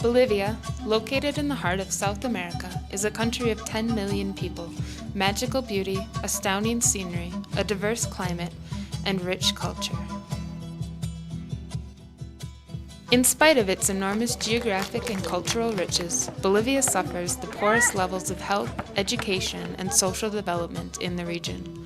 Bolivia, located in the heart of South America, is a country of 10 million people, magical beauty, astounding scenery, a diverse climate, and rich culture. In spite of its enormous geographic and cultural riches, Bolivia suffers the poorest levels of health, education, and social development in the region.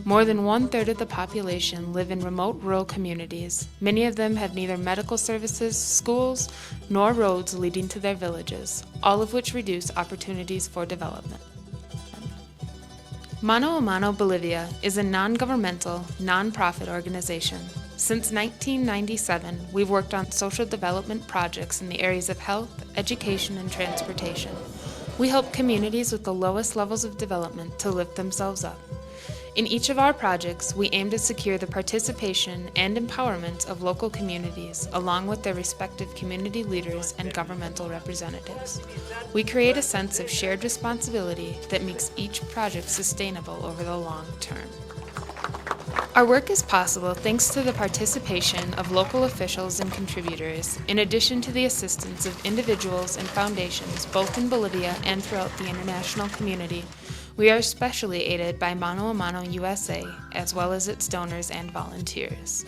More than 1/3 of the population live in remote rural communities. Many of them have neither medical services, schools, nor roads leading to their villages, all of which reduce opportunities for development. Mano Bolivia is a non-governmental, non-profit organization. Since 1997, we've worked on social development projects in the areas of health, education, and transportation. We help communities with the lowest levels of development to lift themselves up. In each of our projects, we aim to secure the participation and empowerment of local communities, along with their respective community leaders and governmental representatives. We create a sense of shared responsibility that makes each project sustainable over the long term. Our work is possible thanks to the participation of local officials and contributors, in addition to the assistance of individuals and foundations both in Bolivia and throughout the international community. We are especially aided by Mano USA, as well as its donors and volunteers.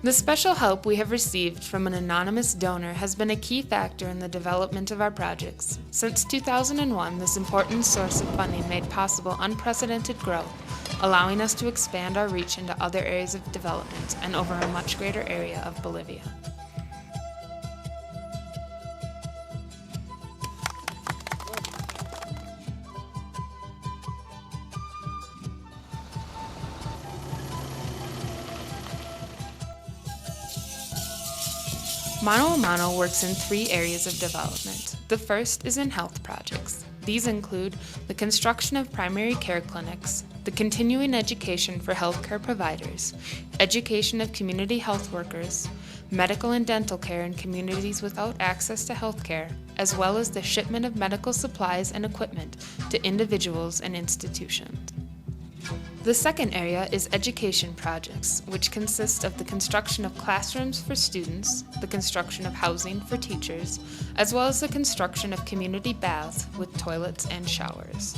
The special help we have received from an anonymous donor has been a key factor in the development of our projects. Since 2001, this important source of funding made possible unprecedented growth, allowing us to expand our reach into other areas of development and over a much greater area of Bolivia. Mano works in 3 areas of development. The first is in health projects. These include the construction of primary care clinics, the continuing education for healthcare providers, education of community health workers, medical and dental care in communities without access to healthcare, as well as the shipment of medical supplies and equipment to individuals and institutions. The second area is education projects, which consist of the construction of classrooms for students, the construction of housing for teachers, as well as the construction of community baths with toilets and showers.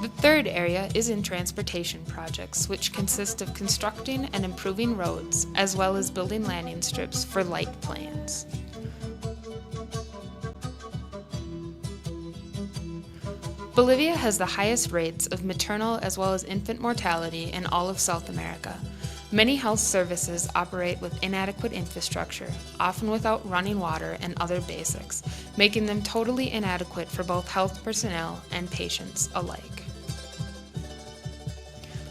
The third area is in transportation projects, which consist of constructing and improving roads, as well as building landing strips for light planes. Bolivia has the highest rates of maternal as well as infant mortality in all of South America. Many health services operate with inadequate infrastructure, often without running water and other basics, making them totally inadequate for both health personnel and patients alike.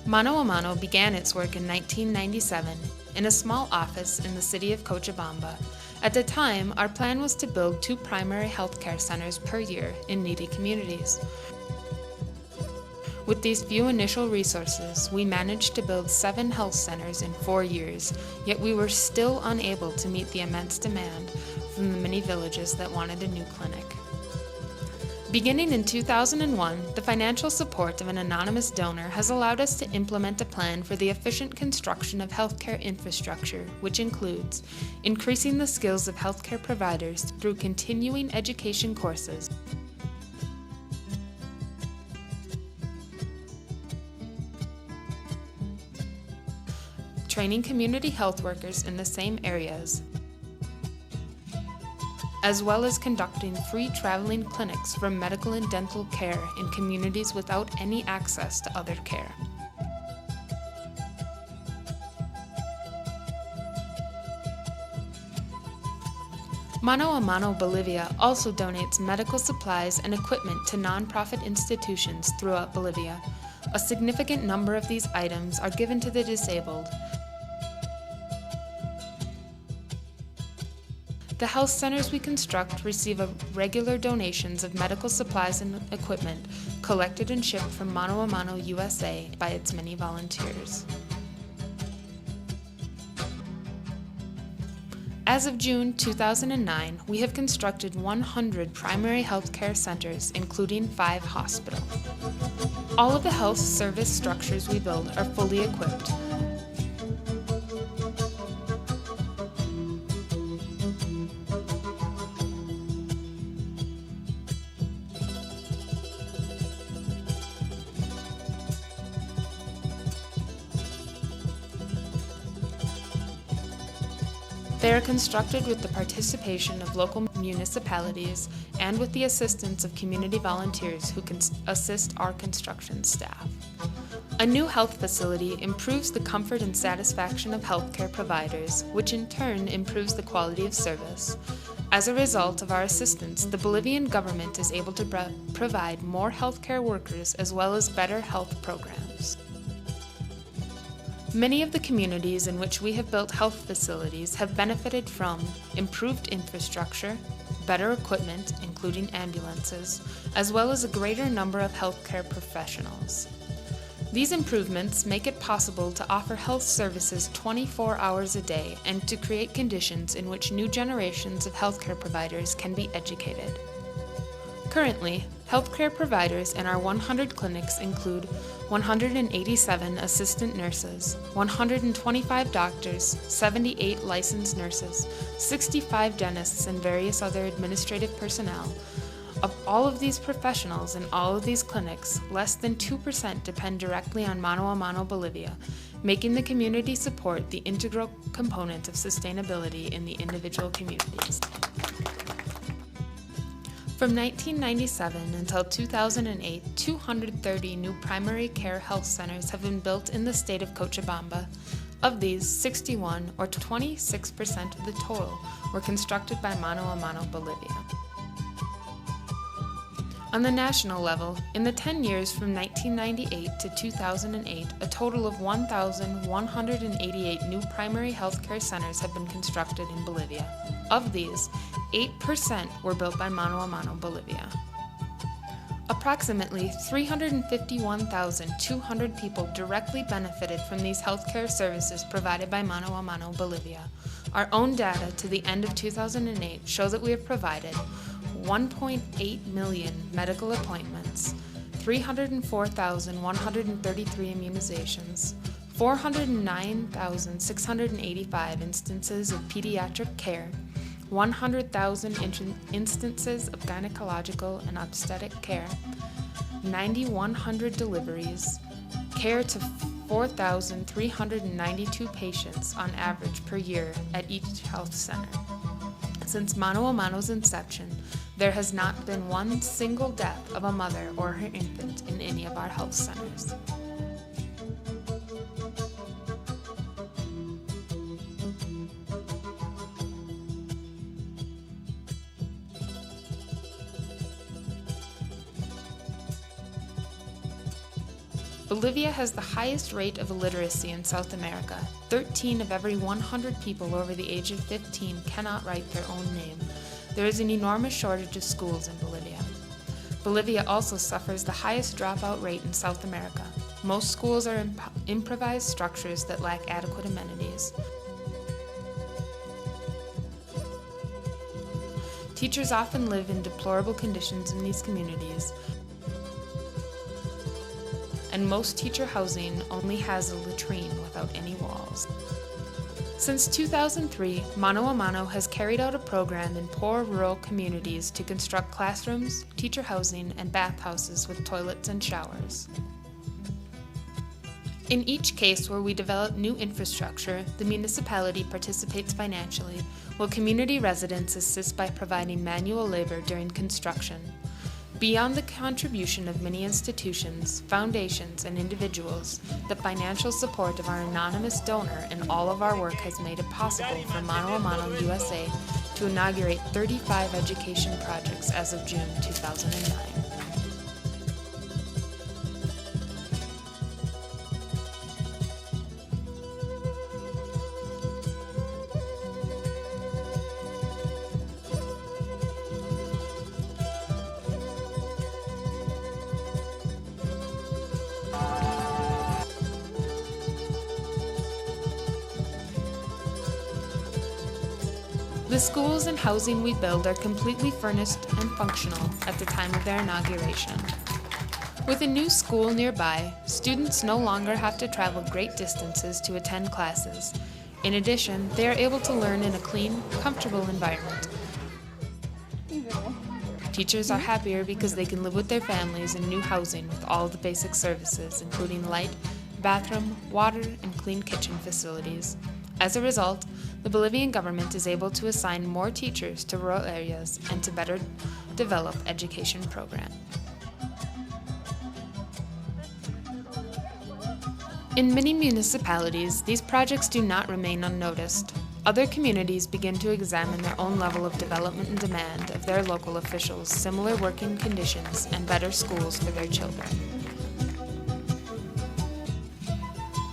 Mano began its work in 1997 in a small office in the city of Cochabamba. At the time, our plan was to build 2 primary healthcare centers per year in needy communities. With these few initial resources, we managed to build 7 health centers in 4 years, yet we were still unable to meet the immense demand from the many villages that wanted a new clinic. Beginning in 2001, the financial support of an anonymous donor has allowed us to implement a plan for the efficient construction of healthcare infrastructure, which includes increasing the skills of healthcare providers through continuing education courses, training community health workers in the same areas, as well as conducting free traveling clinics for medical and dental care in communities without any access to other care. Mano Bolivia also donates medical supplies and equipment to nonprofit institutions throughout Bolivia. A significant number of these items are given to the disabled. The health centers we construct receive regular donations of medical supplies and equipment collected and shipped from Mano USA by its many volunteers. As of June 2009, we have constructed 100 primary healthcare centers, including 5 hospitals. All of the health service structures we build are fully equipped. They are constructed with the participation of local municipalities and with the assistance of community volunteers who can assist our construction staff. A new health facility improves the comfort and satisfaction of healthcare providers, which in turn improves the quality of service. As a result of our assistance, the Bolivian government is able to provide more healthcare workers as well as better health programs. Many of the communities in which we have built health facilities have benefited from improved infrastructure, better equipment, including ambulances, as well as a greater number of healthcare professionals. These improvements make it possible to offer health services 24 hours a day and to create conditions in which new generations of healthcare providers can be educated. Currently, healthcare providers in our 100 clinics include 187 assistant nurses, 125 doctors, 78 licensed nurses, 65 dentists, and various other administrative personnel. Of all of these professionals in all of these clinics, less than 2% depend directly on Mano a Mano Bolivia, making the community support the integral component of sustainability in the individual communities. From 1997 until 2008, 230 new primary care health centers have been built in the state of Cochabamba. Of these, 61, or 26% of the total, were constructed by Mano a Mano Bolivia. On the national level, in the 10 years from 1998 to 2008, a total of 1,188 new primary healthcare centers have been constructed in Bolivia. Of these, 8% were built by Mano a Mano Bolivia. Approximately 351,200 people directly benefited from these healthcare services provided by Mano a Mano Bolivia. Our own data to the end of 2008 show that we have provided 1.8 million medical appointments, 304,133 immunizations, 409,685 instances of pediatric care, 100,000 instances of gynecological and obstetric care, 9,100 deliveries, care to 4,392 patients on average per year at each health center. Since Mano a Mano's inception, there has not been one single death of a mother or her infant in any of our health centers. Bolivia has the highest rate of illiteracy in South America. 13 of every 100 people over the age of 15 cannot write their own name. There is an enormous shortage of schools in Bolivia. Bolivia also suffers the highest dropout rate in South America. Most schools are improvised structures that lack adequate amenities. Teachers often live in deplorable conditions in these communities, and most teacher housing only has a latrine without any walls. Since 2003, Mano a Mano has carried out a program in poor rural communities to construct classrooms, teacher housing, and bathhouses with toilets and showers. In each case where we develop new infrastructure, the municipality participates financially, while community residents assist by providing manual labor during construction. Beyond the contribution of many institutions, foundations, and individuals, the financial support of our anonymous donor in all of our work has made it possible for Mano a Mano USA to inaugurate 35 education projects as of June 2009. The schools and housing we build are completely furnished and functional at the time of their inauguration. With a new school nearby, students no longer have to travel great distances to attend classes. In addition, they are able to learn in a clean, comfortable environment. Teachers are happier because they can live with their families in new housing with all the basic services, including light, bathroom, water, and clean kitchen facilities. As a result, the Bolivian government is able to assign more teachers to rural areas and to better develop education programs. In many municipalities, these projects do not remain unnoticed. Other communities begin to examine their own level of development and demand of their local officials similar working conditions and better schools for their children.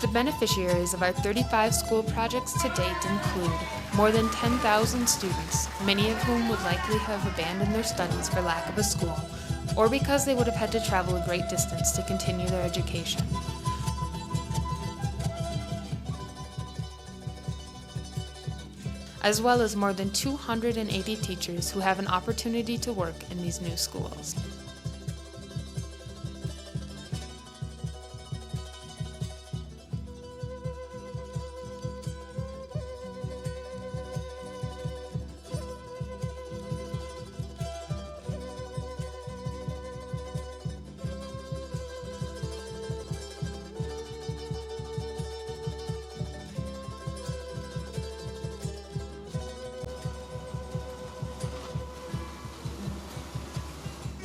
The beneficiaries of our 35 school projects to date include more than 10,000 students, many of whom would likely have abandoned their studies for lack of a school, or because they would have had to travel a great distance to continue their education. As well as more than 280 teachers who have an opportunity to work in these new schools.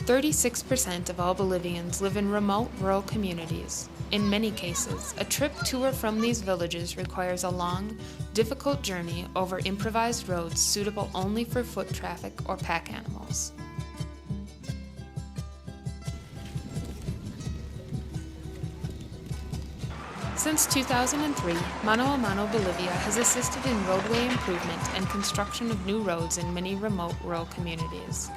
"36% of all Bolivians live in remote rural communities. In many cases, a trip to or from these villages requires a long, difficult journey over improvised roads suitable only for foot traffic or pack animals. Since 2003, Mano, Bolivia has assisted in roadway improvement and construction of new roads in many remote rural communities.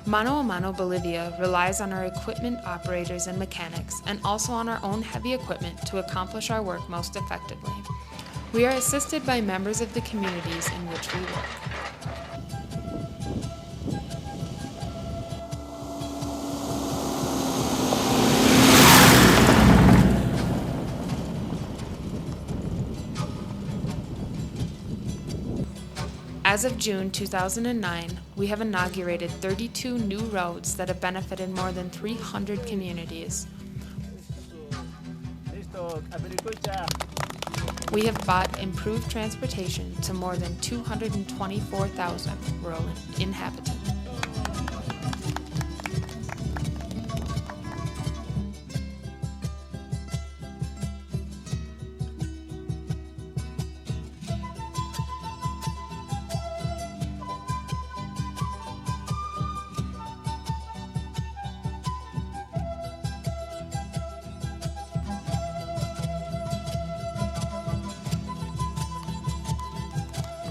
Mano, Bolivia relies on our equipment operators and mechanics, and also on our own heavy equipment to accomplish our work most effectively. We are assisted by members of the communities in which we work. As of June 2009, we have inaugurated 32 new roads that have benefited more than 300 communities. We have brought improved transportation to more than 224,000 rural inhabitants.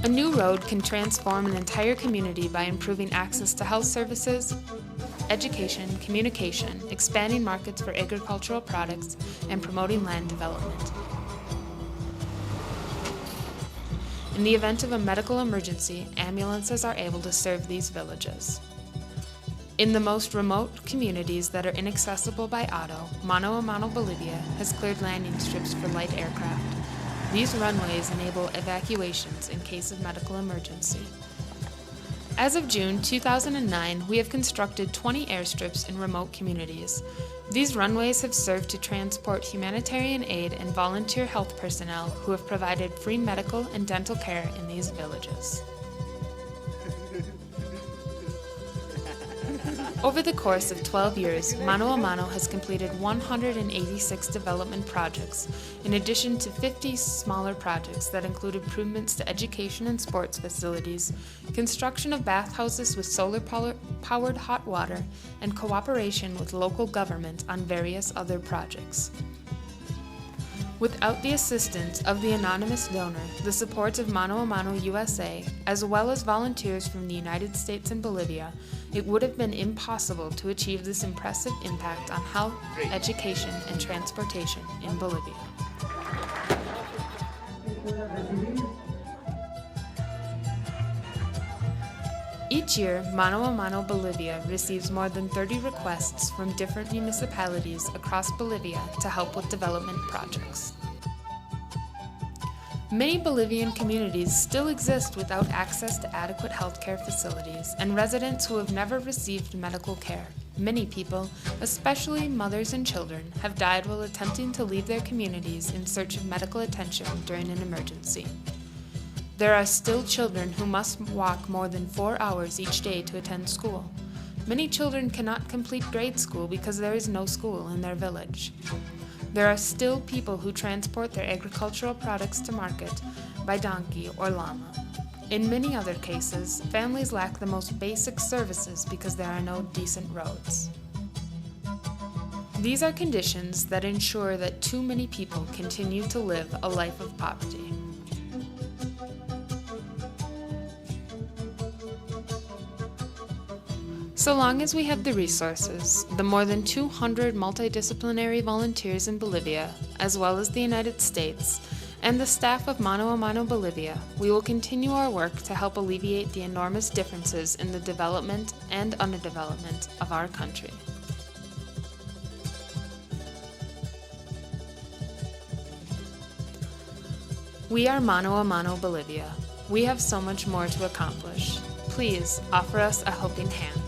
A new road can transform an entire community by improving access to health services, education, communication, expanding markets for agricultural products, and promoting land development. In the event of a medical emergency, ambulances are able to serve these villages. In the most remote communities that are inaccessible by auto, Mano, Bolivia has cleared landing strips for light aircraft. These runways enable evacuations in case of medical emergency. As of June 2009, we have constructed 20 airstrips in remote communities. These runways have served to transport humanitarian aid and volunteer health personnel who have provided free medical and dental care in these villages. Over the course of 12 years, Mano has completed 186 development projects, in addition to 50 smaller projects that include improvements to education and sports facilities, construction of bathhouses with solar-powered hot water, and cooperation with local government on various other projects. Without the assistance of the anonymous donor, the support of Mano USA, as well as volunteers from the United States and Bolivia, it would have been impossible to achieve this impressive impact on health, education, and transportation in Bolivia. Each year, Mano, Bolivia receives more than 30 requests from different municipalities across Bolivia to help with development projects. Many Bolivian communities still exist without access to adequate healthcare facilities and residents who have never received medical care. Many people, especially mothers and children, have died while attempting to leave their communities in search of medical attention during an emergency. There are still children who must walk more than 4 hours each day to attend school. Many children cannot complete grade school because there is no school in their village. There are still people who transport their agricultural products to market by donkey or llama. In many other cases, families lack the most basic services because there are no decent roads. These are conditions that ensure that too many people continue to live a life of poverty. So long as we have the resources, the more than 200 multidisciplinary volunteers in Bolivia, as well as the United States, and the staff of Mano a Mano Bolivia, we will continue our work to help alleviate the enormous differences in the development and underdevelopment of our country. We are Mano a Mano Bolivia. We have so much more to accomplish. Please offer us a helping hand.